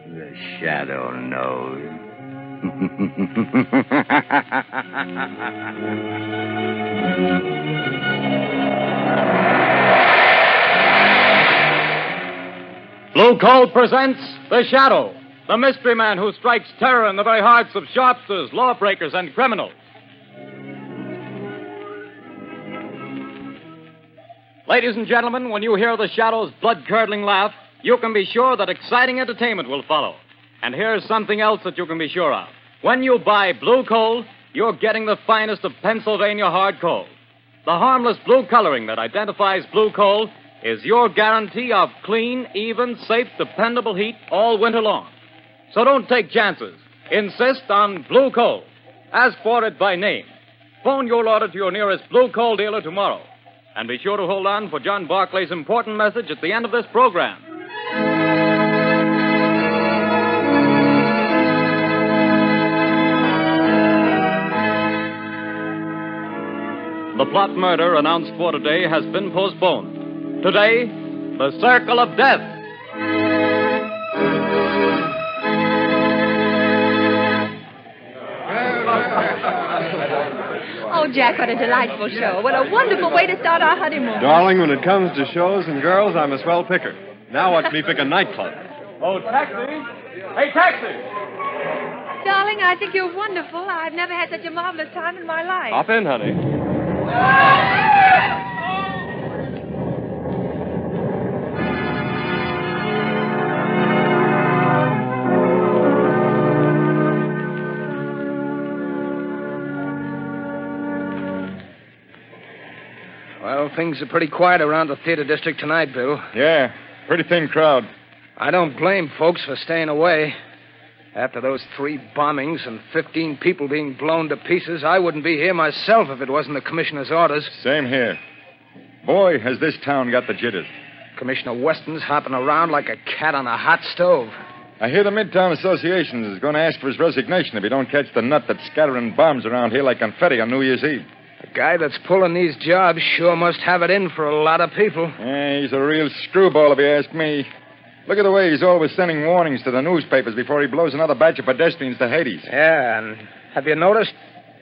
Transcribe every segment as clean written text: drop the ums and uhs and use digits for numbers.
The shadow knows. Blue Coal presents The Shadow, the mystery man who strikes terror in the very hearts of sharpsters, lawbreakers, and criminals. Ladies and gentlemen, when you hear The Shadow's blood-curdling laugh, you can be sure that exciting entertainment will follow. And here's something else that you can be sure of. When you buy Blue Coal, you're getting the finest of Pennsylvania hard coal. The harmless blue coloring that identifies Blue Coal is your guarantee of clean, even, safe, dependable heat all winter long. So don't take chances. Insist on Blue Coal. Ask for it by name. Phone your order to your nearest Blue Coal dealer tomorrow. And be sure to hold on for John Barclay's important message at the end of this program. The plot murder announced for today has been postponed. Today, the Circle of Death. Oh, Jack, what a delightful show. What a wonderful way to start our honeymoon. Darling, when it comes to shows and girls, I'm a swell picker. Now watch me pick a nightclub. Oh, taxi. Hey, taxi. Darling, I think you're wonderful. I've never had such a marvelous time in my life. Hop in, honey. Well, things are pretty quiet around the theater district tonight, Bill. Yeah, pretty thin crowd. I don't blame folks for staying away. After those 3 bombings and 15 people being blown to pieces, I wouldn't be here myself if it wasn't the commissioner's orders. Same here. Boy, has this town got the jitters. Commissioner Weston's hopping around like a cat on a hot stove. I hear the Midtown Association is going to ask for his resignation if he don't catch the nut that's scattering bombs around here like confetti on New Year's Eve. The guy that's pulling these jobs sure must have it in for a lot of people. Yeah, he's a real screwball if you ask me. Look at the way he's always sending warnings to the newspapers before he blows another batch of pedestrians to Hades. Yeah, and have you noticed?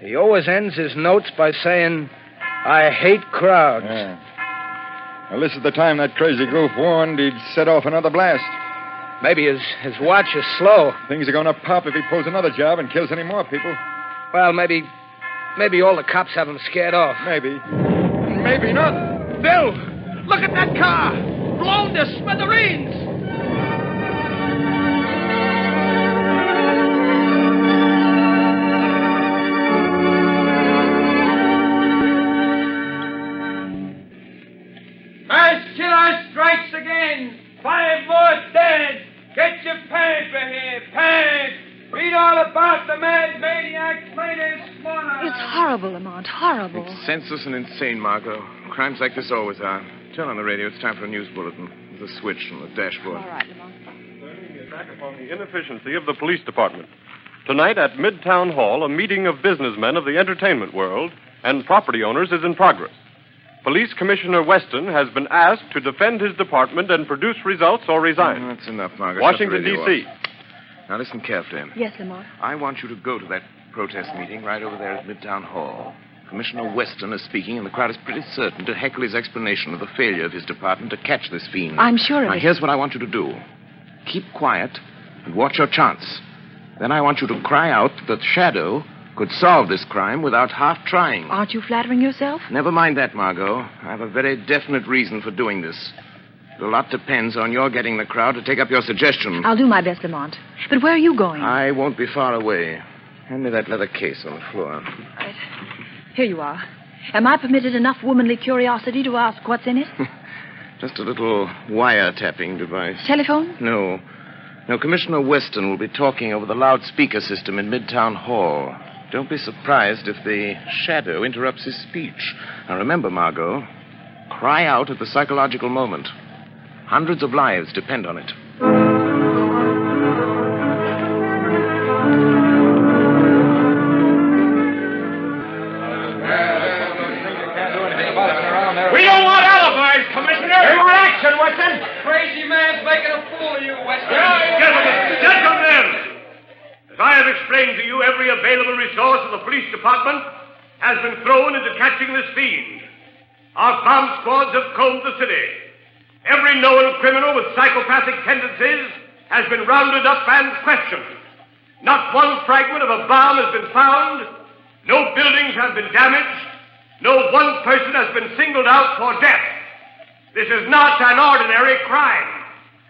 He always ends his notes by saying, I hate crowds. Yeah. Well, this is the time that crazy goof warned he'd set off another blast. Maybe his watch is slow. Things are going to pop if he pulls another job and kills any more people. Well, maybe all the cops have him scared off. Maybe. Maybe not. Bill, look at that car! Blown to smithereens! Mass killer strikes again. 5 more dead. Get your paper here, pants. Read all about the mad maniac's latest monarch. It's horrible, Lamont, horrible. It's senseless and insane, Margot. Crimes like this always are. Turn on the radio. It's time for a news bulletin. There's a switch on the dashboard. All right, Lamont. Turning the attack upon the inefficiency of the police department. Tonight at Midtown Hall, a meeting of businessmen of the entertainment world and property owners is in progress. Police Commissioner Weston has been asked to defend his department and produce results or resign. That's enough, Margot. Washington, Shut the radio D.C. off. Now, listen carefully. Yes, Lamont. I want you to go to that protest meeting right over there at Midtown Hall. Commissioner Weston is speaking, and the crowd is pretty certain to heckle his explanation of the failure of his department to catch this fiend. I'm sure of Now, it. here's what I want you to do. Keep quiet and watch your chance. Then I want you to cry out that Shadow could solve this crime without half trying. Aren't you flattering yourself? Never mind that, Margot. I have a very definite reason for doing this. A lot depends on your getting the crowd to take up your suggestion. I'll do my best, Lamont. But where are you going? I won't be far away. Hand me that leather case on the floor. Right. Here you are. Am I permitted enough womanly curiosity to ask what's in it? Just a little wiretapping device. Telephone? No. No, Commissioner Weston will be talking over the loudspeaker system in Midtown Hall. Don't be surprised if the Shadow interrupts his speech. Now, remember, Margot, cry out at the psychological moment. Hundreds of lives depend on it. We don't want alibis, Commissioner. explained to you, every available resource of the police department has been thrown into catching this fiend. Our bomb squads have combed the city. Every known criminal with psychopathic tendencies has been rounded up and questioned. Not one fragment of a bomb has been found. No buildings have been damaged. No one person has been singled out for death. This is not an ordinary crime.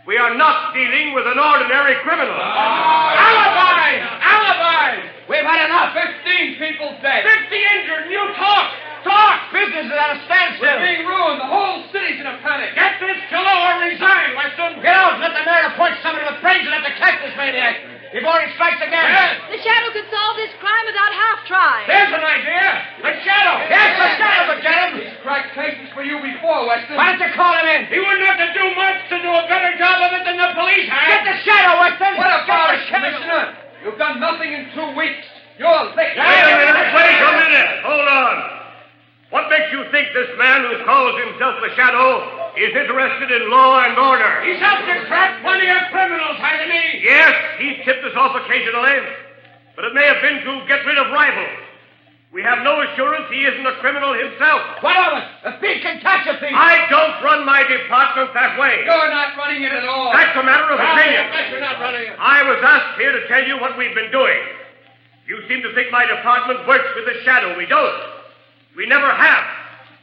We are not dealing with an ordinary criminal. Alibis! Alibis! We've had enough. 15 people dead. 50 injured, and you talk! Talk! Business is at a standstill. We're being ruined. The whole city's in a panic. Get this killer or resign, Weston. Get out and let the mayor appoint somebody with brains enough to catch this maniac before he strikes again. Yes. The Shadow could solve this crime without half trying. There's an idea. The Shadow. Yes, the Shadow could get him. He's cracked cases for you before, Weston. Why don't you call him in? He wouldn't have to do much to do a better job of it than the police have. Get the Shadow, Weston. What about it, Commissioner? You've done nothing in 2 weeks. You're licked. Wait a minute. Hold on. What makes you think this man who calls himself the Shadow is interested in law and order? He's helped to trap plenty of criminals, hasn't he? Yes, he's tipped us off occasionally, but it may have been to get rid of rivals. We have no assurance he isn't a criminal himself. What of it? A thief can catch a thief. I don't run my department that way. You're not running it at all. That's a matter of opinion. I bet you're not running it. I was asked here to tell you what we've been doing. You seem to think my department works with the Shadow. We don't. We never have.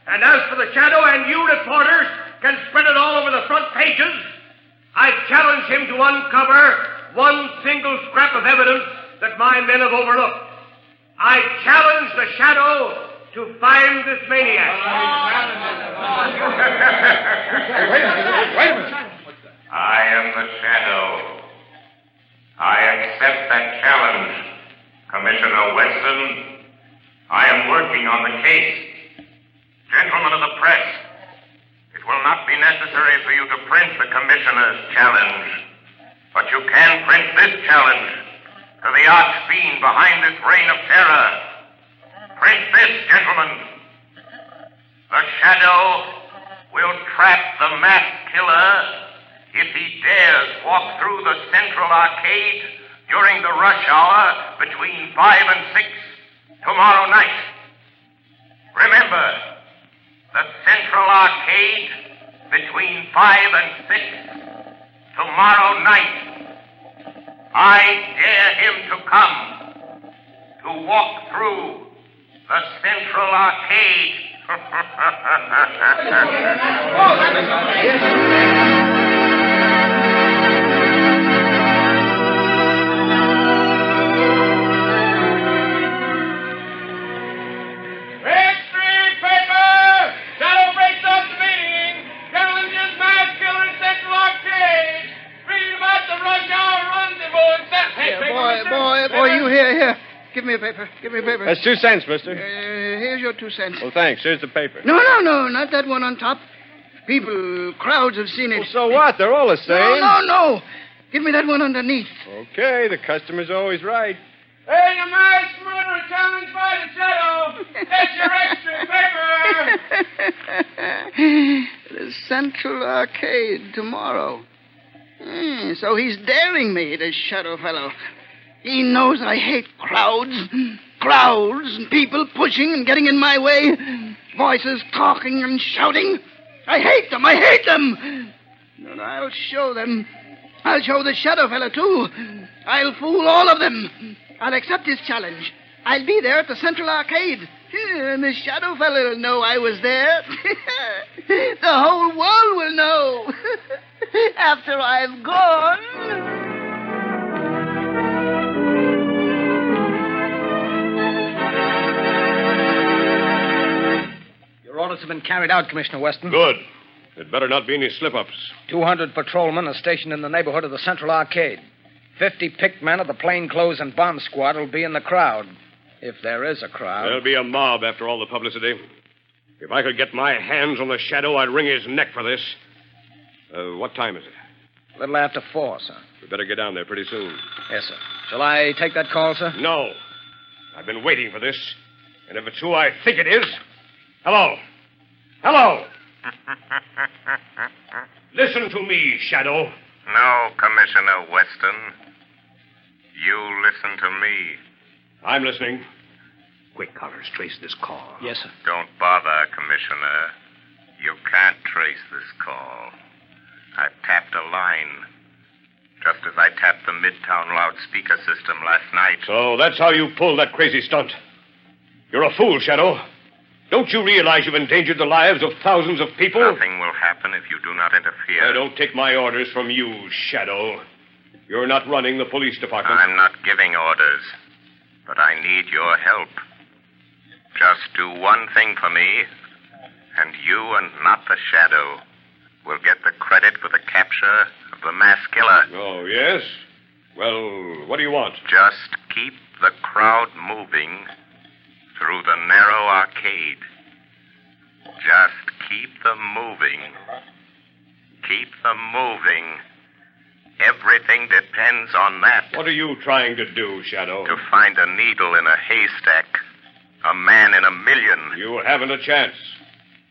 And as for the Shadow, and you reporters can spread it all over the front pages, I challenge him to uncover one single scrap of evidence that my men have overlooked. I challenge the Shadow to find this maniac. Wait a minute. I am the Shadow. I accept that challenge, Commissioner Weston. I am working on the case. Gentlemen of the press, it will not be necessary for you to print the Commissioner's challenge, but you can print this challenge to the arch-fiend behind this reign of terror. Print this, gentlemen. The Shadow will trap the masked killer if he dares walk through the Central Arcade during the rush hour between 5 and 6 tomorrow night. Remember, the Central Arcade between 5 and 6 tomorrow night. I dare him to come to walk through the Central Arcade. Give me a paper. That's 2 cents, mister. Here's your 2 cents. Well, thanks. Here's the paper. No, not that one on top. People, crowds have seen it. Well, so what? They're all the same. No. Give me that one underneath. Okay, the customer's always right. Hey, the mass murderer challenged by the Shadow. That's your extra paper. The Central Arcade tomorrow. So he's daring me, this Shadow fellow. He knows I hate crowds and people pushing and getting in my way, voices talking and shouting. I hate them. And I'll show them. I'll show the Shadow fellow, too. I'll fool all of them. I'll accept his challenge. I'll be there at the Central Arcade. And the Shadow fellow will know I was there. The whole world will know. After I've gone. Your orders have been carried out, Commissioner Weston. Good. There'd better not be any slip-ups. 200 patrolmen are stationed in the neighborhood of the Central Arcade. 50 picked men of the plainclothes and bomb squad will be in the crowd. If there is a crowd. There'll be a mob after all the publicity. If I could get my hands on the Shadow, I'd wring his neck for this. What time is it? A little after 4, sir. We better get down there pretty soon. Yes, sir. Shall I take that call, sir? No. I've been waiting for this. And if it's who I think it is... Hello. Listen to me, Shadow. No, Commissioner Weston. You listen to me. I'm listening. Quick, Collars, trace this call. Yes, sir. Don't bother, Commissioner. You can't trace this call. I've tapped a line, just as I tapped the Midtown loudspeaker system last night. So that's how you pulled that crazy stunt. You're a fool, Shadow. Don't you realize you've endangered the lives of thousands of people? Nothing will happen if you do not interfere. I don't take my orders from you, Shadow. You're not running the police department. I'm not giving orders, but I need your help. Just do one thing for me, and you and not the Shadow will get the credit for the capture of the mass killer. Oh, yes? Well, what do you want? Just keep the crowd moving through the narrow arcade. Just keep them moving. Keep them moving. Everything depends on that. What are you trying to do, Shadow? To find a needle in a haystack. A man in a million. You haven't a chance.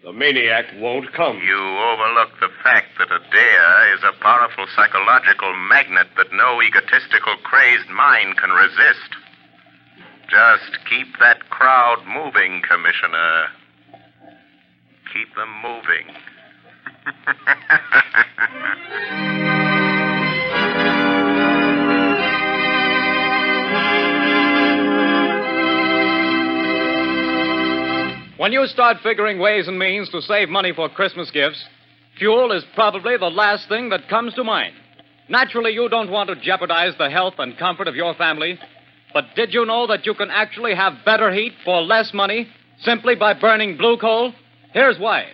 The maniac won't come. You overlook the fact that a dare is a powerful psychological magnet that no egotistical, crazed mind can resist. Just keep that crowd moving, Commissioner. Keep them moving. When you start figuring ways and means to save money for Christmas gifts, fuel is probably the last thing that comes to mind. Naturally, you don't want to jeopardize the health and comfort of your family, but did you know that you can actually have better heat for less money simply by burning blue coal? Here's why.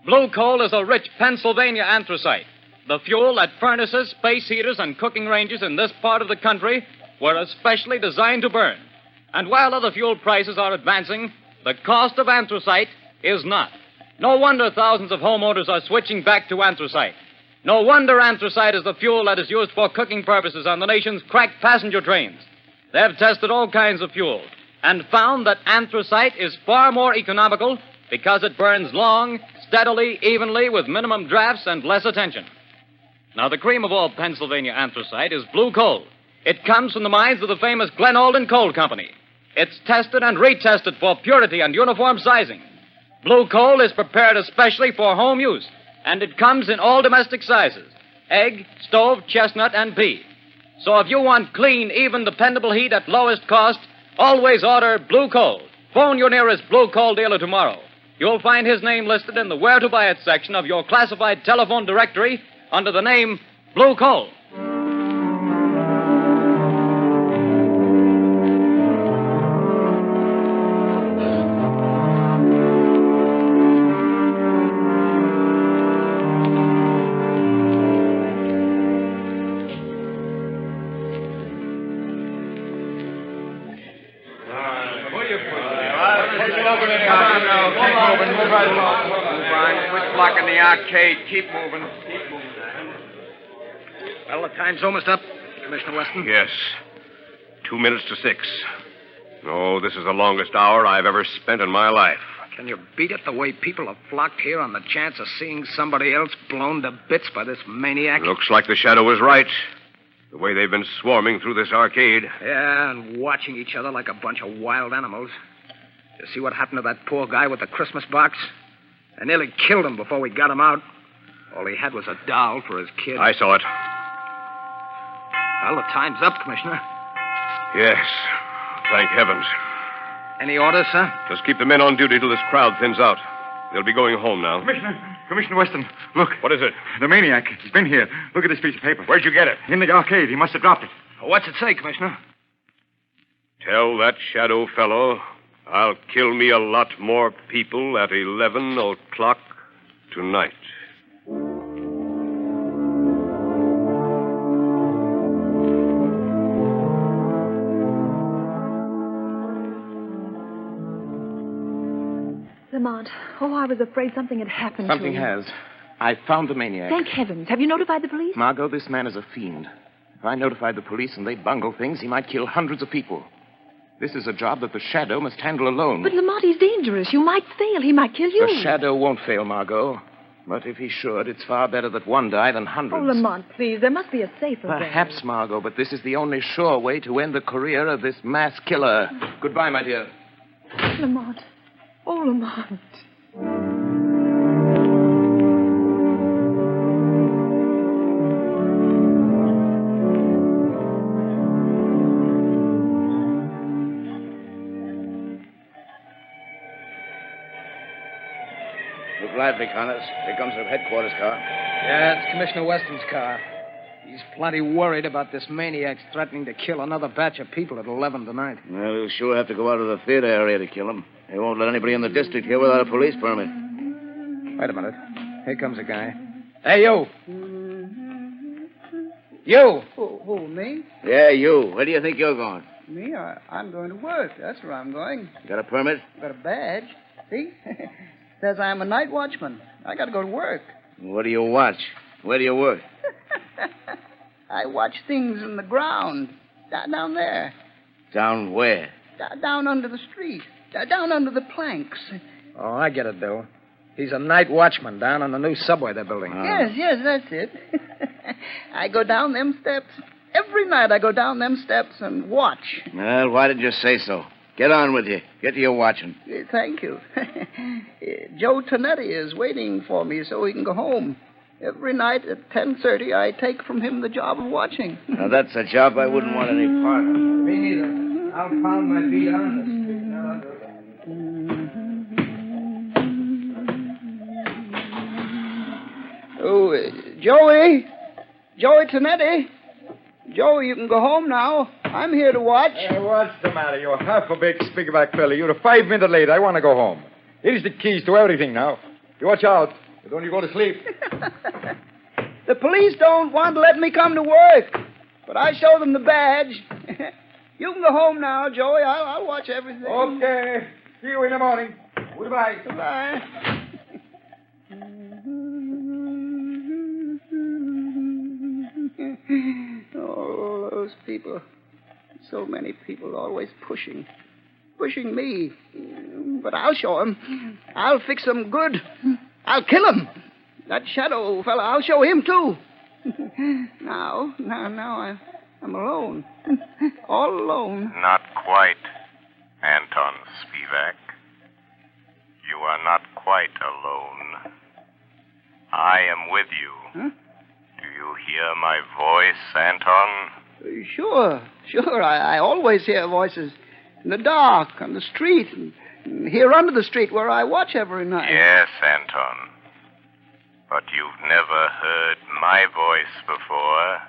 Blue coal is a rich Pennsylvania anthracite, the fuel that furnaces, space heaters, and cooking ranges in this part of the country were especially designed to burn. And while other fuel prices are advancing, the cost of anthracite is not. No wonder thousands of homeowners are switching back to anthracite. No wonder anthracite is the fuel that is used for cooking purposes on the nation's cracked passenger trains. They've tested all kinds of fuel and found that anthracite is far more economical because it burns long, steadily, evenly, with minimum drafts and less attention. Now, the cream of all Pennsylvania anthracite is blue coal. It comes from the mines of the famous Glen Olden Coal Company. It's tested and retested for purity and uniform sizing. Blue coal is prepared especially for home use, and it comes in all domestic sizes: egg, stove, chestnut, and pea. So if you want clean, even, dependable heat at lowest cost, always order blue coal. Phone your nearest blue coal dealer tomorrow. You'll find his name listed in the Where to Buy It section of your classified telephone directory under the name Blue Coal. Keep moving. Well, the time's almost up, Commissioner Weston. Yes. 2 minutes to 6. Oh, this is the longest hour I've ever spent in my life. Can you beat it the way people have flocked here on the chance of seeing somebody else blown to bits by this maniac? Looks like the Shadow was right. The way they've been swarming through this arcade. Yeah, and watching each other like a bunch of wild animals. You see what happened to that poor guy with the Christmas box? I nearly killed him before we got him out. All he had was a doll for his kid. I saw it. Well, the time's up, Commissioner. Yes. Thank heavens. Any orders, sir? Just keep the men on duty till this crowd thins out. They'll be going home now. Commissioner Weston, look. What is it? The maniac. He's been here. Look at this piece of paper. Where'd you get it? In the arcade. He must have dropped it. What's it say, Commissioner? Tell that Shadow fellow I'll kill me a lot more people at 11 o'clock tonight. Lamont, I was afraid something had happened to him. Something has. I found the maniac. Thank heavens. Have you notified the police? Margot, this man is a fiend. If I notified the police and they bungle things, he might kill hundreds of people. This is a job that the Shadow must handle alone. But Lamont, he's dangerous. You might fail. He might kill you. The Shadow won't fail, Margot. But if he should, it's far better that one die than Oh, hundreds. Lamont, please. There must be a safer way. Perhaps, Margot, but this is the only sure way to end the career of this mass killer. Goodbye, my dear. Lamont. Oh, Lamont. Look lively, Connors. Here comes the headquarters car. Yeah, it's Commissioner Weston's car. He's plenty worried about this maniac's threatening to kill another batch of people at 11 tonight. Well, he'll sure have to go out of the theater area to kill him. They won't let anybody in the district here without a police permit. Wait a minute. Here comes a guy. Hey, you! You! Who, me? Yeah, you. Where do you think you're going? Me? I'm going to work. That's where I'm going. You got a permit? Got a badge. See? Says I'm a night watchman. I got to go to work. What do you watch? Where do you work? I watch things in the ground. Down there. Down where? Down under the street. Down under the planks. Oh, I get it, Bill. He's a night watchman down on the new subway they're building. Yes, that's it. I go down them steps. Every night I go down them steps and watch. Well, why did you say so? Get on with you. Get to your watching. Thank you. Joe Tonetti is waiting for me so he can go home. Every night at 10:30, I take from him the job of watching. Now, that's a job I wouldn't want any part of. Me neither. I'll pound my feet on the Oh, Joey Tonetti. Joey, you can go home now. I'm here to watch. What's the matter? You're half a big speakerback fella. You're 5 minutes late. I want to go home. Here's the keys to everything now. You watch out. But don't you go to sleep. The police don't want to let me come to work, but I show them the badge. You can go home now, Joey. I'll watch everything. Okay. See you in the morning. Goodbye. Goodbye. Oh, those people. So many people always pushing me. But I'll show them. I'll fix them good. I'll kill him. That shadow fella, I'll show him, too. Now I'm alone. All alone. Not quite, Anton Spivak. You are not quite alone. I am with you. Huh? Do you hear my voice, Anton? Sure. I always hear voices in the dark, on the street, and here under the street where I watch every night. Yes, Anton. But you've never heard my voice before,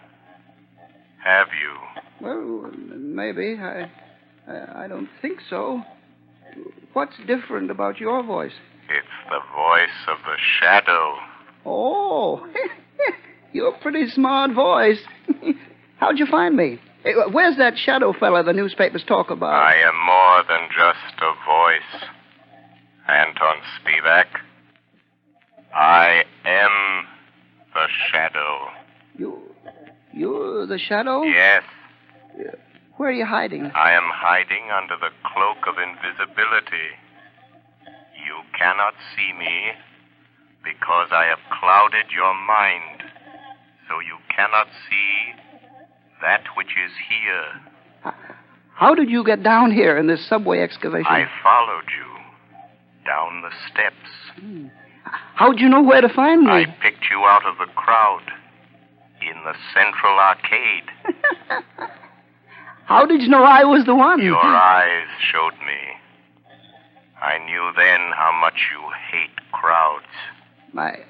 have you? Well, maybe. I don't think so. What's different about your voice? It's the voice of the shadow. Oh, you're a pretty smart voice. How'd you find me? Where's that shadow fella the newspapers talk about? I am more than just a voice, Anton Spivak. I am the shadow. You're the shadow? Yes. Where are you hiding? I am hiding under the cloak of invisibility. You cannot see me because I have clouded your mind, so you cannot see that which is here. How did you get down here in this subway excavation? I followed you down the steps. How'd you know where to find me? I picked you out of the crowd in the Central Arcade. How did you know I was the one? Your eyes showed me. I knew then how much you hate crowds. My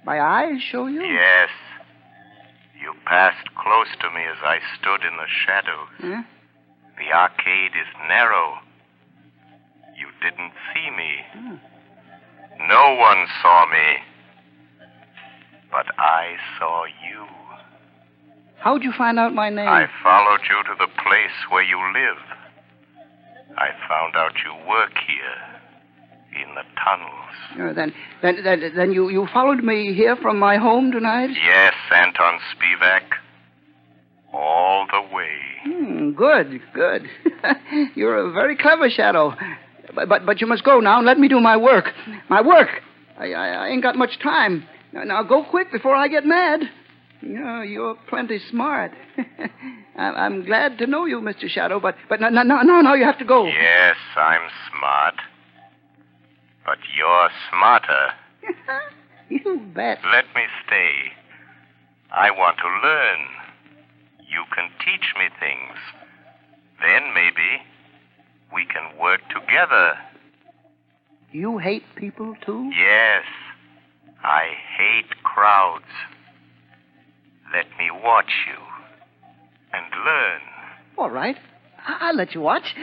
eyes show you? Yes. You passed close to me as I stood in the shadows. Huh? The arcade is narrow. You didn't see me. No one saw me. But I saw you. How'd you find out my name? I followed you to the place where you live. I found out you work here, in the tunnels. Then you followed me here from my home tonight? Yes, Anton Spivak. All the way. Good. You're a very clever shadow. But you must go now and let me do my work. My work. I ain't got much time. Now go quick before I get mad. You're plenty smart. I'm glad to know you, Mr. Shadow, but no, you have to go. Yes, I'm smart. But you're smarter. You bet. Let me stay. I want to learn. You can teach me things. Then maybe we can work together. You hate people, too? Yes. I hate crowds. Let me watch you and learn. All right. I'll let you watch.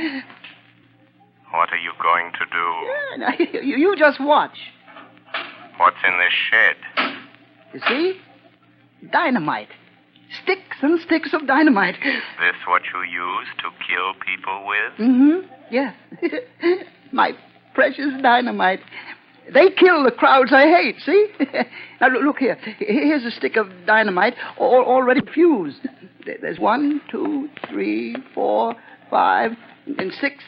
What are you going to do? Yeah, you just watch. What's in this shed? You see? Dynamite. Sticks and sticks of dynamite. Is this what you use to kill people with? Mm-hmm. Yes. My precious dynamite. They kill the crowds I hate, see? Now, look here. Here's a stick of dynamite already fused. There's 1, 2, 3, 4, 5, and 6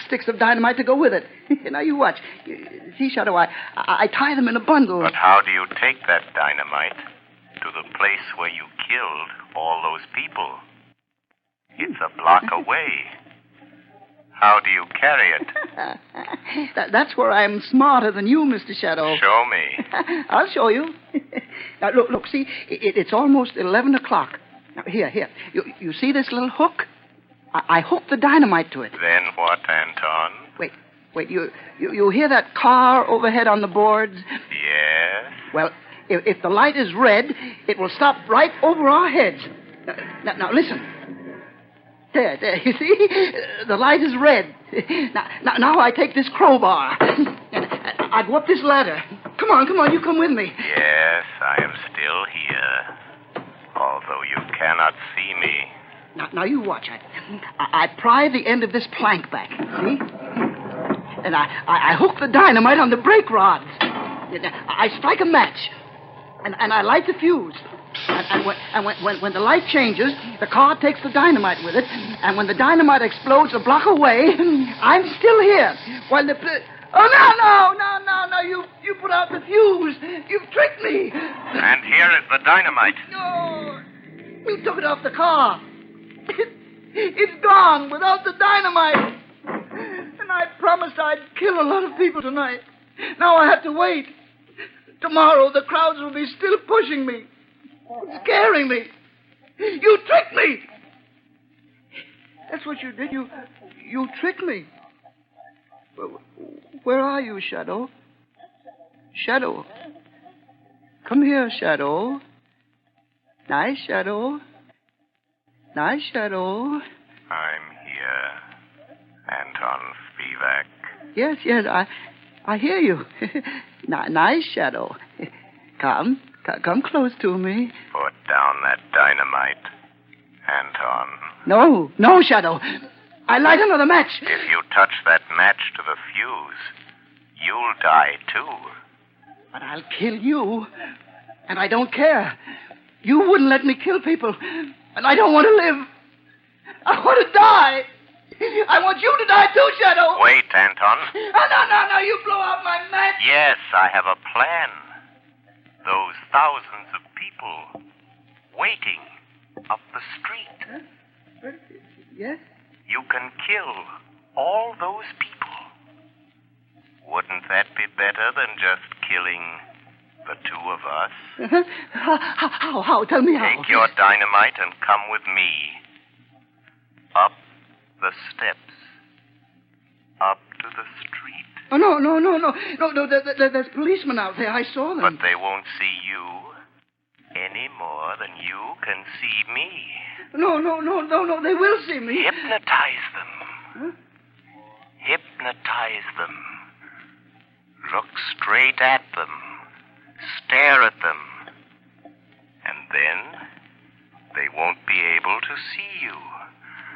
sticks of dynamite to go with it. Now, you watch. See, Shadow, I tie them in a bundle. But how do you take that dynamite to the place where you killed all those people? It's a block away. How do you carry it? That's where I'm smarter than you, Mr. Shadow. Show me. I'll show you. Now, look, see, it's almost 11 o'clock. Now, here. You see this little hook? I hook the dynamite to it. Then what, Anton? Wait, you hear that car overhead on the boards? Yes. Well, if the light is red, it will stop right over our heads. Now listen. There, you see? The light is red. Now I take this crowbar, and I go up this ladder. Come on, you come with me. Yes, I am still here, although you cannot see me. Now you watch. I pry the end of this plank back, see? And I hook the dynamite on the brake rods. I strike a match, and I light the fuse. And when the light changes, the car takes the dynamite with it. And when the dynamite explodes a block away, I'm still here. While the... Oh, no, you put out the fuse. You've tricked me. And here is the dynamite. No, you took it off the car. It's gone without the dynamite. And I promised I'd kill a lot of people tonight. Now I have to wait. Tomorrow the crowds will be still pushing me. Scaring me. You tricked me. That's what you did. You tricked me. Where are you, Shadow? Shadow. Come here, Shadow. Nice, Shadow. Nice, Shadow. I'm here, Anton Spivak. Yes, I hear you. Nice, Shadow. Come close to me. Put down that dynamite, Anton. No, Shadow. I light another match. If you touch that match to the fuse, you'll die, too. But I'll kill you. And I don't care. You wouldn't let me kill people. And I don't want to live. I want to die. I want you to die, too, Shadow. Wait, Anton. Oh, no, you blow out my match. Yes, I have a plan. Those thousands of people waiting up the street. Huh? Yes? You can kill all those people. Wouldn't that be better than just killing the two of us? How? Tell me how. Take your dynamite and come with me. Up the steps. Up to the street. Oh, no. There's policemen out there. I saw them. But they won't see you any more than you can see me. No. They will see me. Hypnotize them. Huh? Hypnotize them. Look straight at them. Stare at them. And then they won't be able to see you.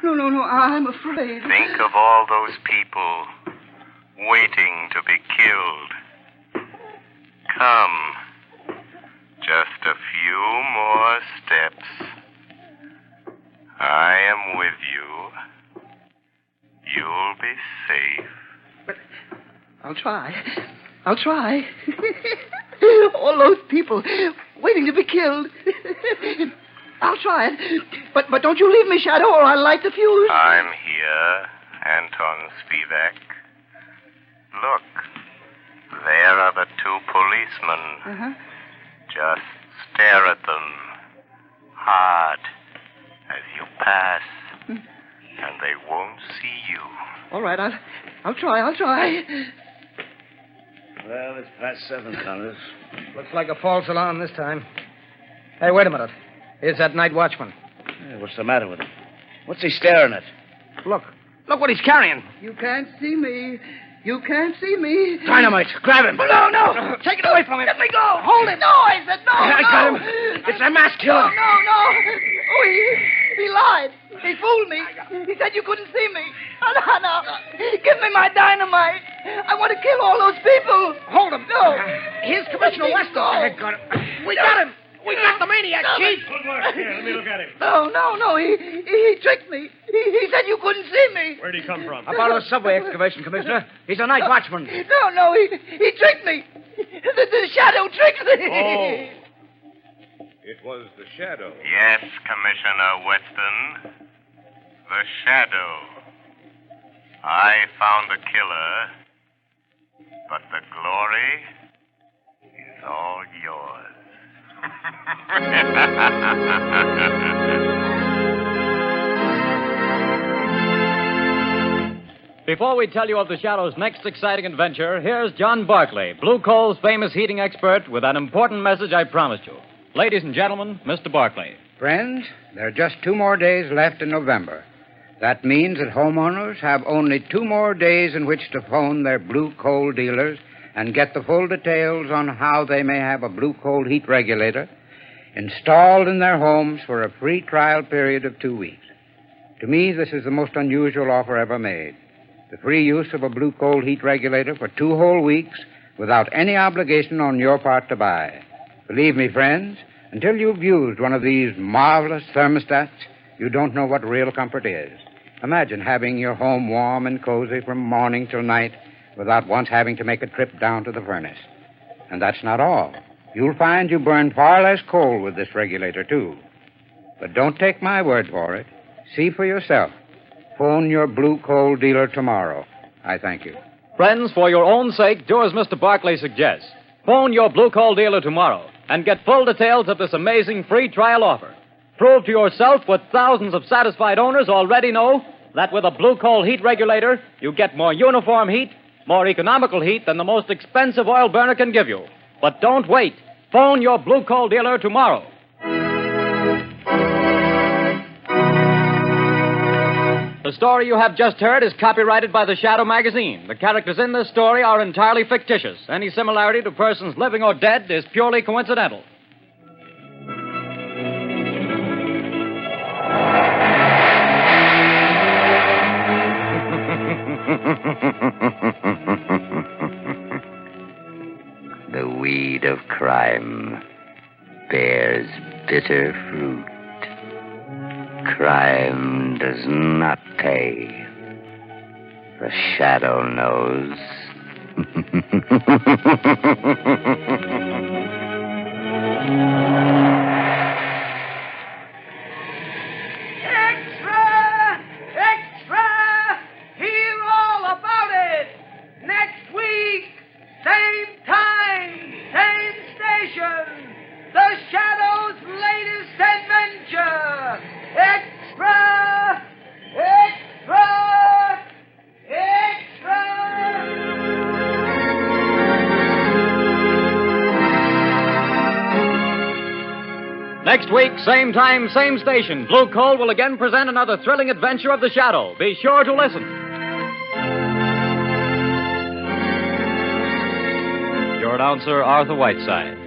No, I'm afraid. Think of all those people waiting to be killed. Come. Just a few more steps. I am with you. You'll be safe. But I'll try. I'll try. All those people waiting to be killed. I'll try it. But don't you leave me, Shadow, or I'll light the fuse. I'm here, Anton Spivak. Look, there are the two policemen. Uh-huh. Just stare at them hard as you pass, and they won't see you. All right, I'll try. Well, it's past 7, Connors. Looks like a false alarm this time. Hey, wait a minute. Here's that night watchman. Hey, what's the matter with him? What's he staring at? Look what he's carrying. You can't see me. You can't see me. Dynamite. Grab him. No. Take it away from him. Let me go. Hold it. No, I said no. I got him. It's a mass killer. No. Oh, he lied. He fooled me. He said you couldn't see me. No. Give me my dynamite. I want to kill all those people. Hold him. No. Here's Commissioner Weston. I got him. We got him. We got the maniac, Chief. Good work. Here, let me look at him. No. He tricked me. He said you couldn't see me. Where'd he come from? Up out of the subway excavation, Commissioner. He's a night watchman. No. He tricked me. The Shadow tricked me. Oh. It was the Shadow. Yes, Commissioner Weston. The Shadow. I found the killer, but the glory is all yours. Before we tell you of the Shadow's next exciting adventure, here's John Barclay, Blue Coal's famous heating expert, with an important message I promised you. Ladies and gentlemen, Mr. Barclay. Friends, there are just 2 more days left in November. That means that homeowners have only 2 more days in which to phone their Blue Coal dealers and get the full details on how they may have a Blue Coal heat regulator installed in their homes for a free trial period of 2 weeks. To me, this is the most unusual offer ever made. The free use of a Blue Coal heat regulator for 2 whole weeks without any obligation on your part to buy. Believe me, friends, until you've used one of these marvelous thermostats, you don't know what real comfort is. Imagine having your home warm and cozy from morning till night without once having to make a trip down to the furnace. And that's not all. You'll find you burn far less coal with this regulator, too. But don't take my word for it. See for yourself. Phone your Blue Coal dealer tomorrow. I thank you. Friends, for your own sake, do as Mr. Barclay suggests. Phone your Blue Coal dealer tomorrow and get full details of this amazing free trial offer. Prove to yourself what thousands of satisfied owners already know, that with a Blue Coal heat regulator, you get more uniform heat, more economical heat than the most expensive oil burner can give you. But don't wait. Phone your Blue Coal dealer tomorrow. The story you have just heard is copyrighted by the Shadow magazine. The characters in this story are entirely fictitious. Any similarity to persons living or dead is purely coincidental. The weed of crime bears bitter fruit. Crime does not pay. The Shadow knows. Extra! Hear all about it! Next week, same time, same station. The Shadow's latest adventure. Extra! Extra! Extra! Next week, same time, same station, Blue Coal will again present another thrilling adventure of the Shadow. Be sure to listen. Your announcer, Arthur Whiteside.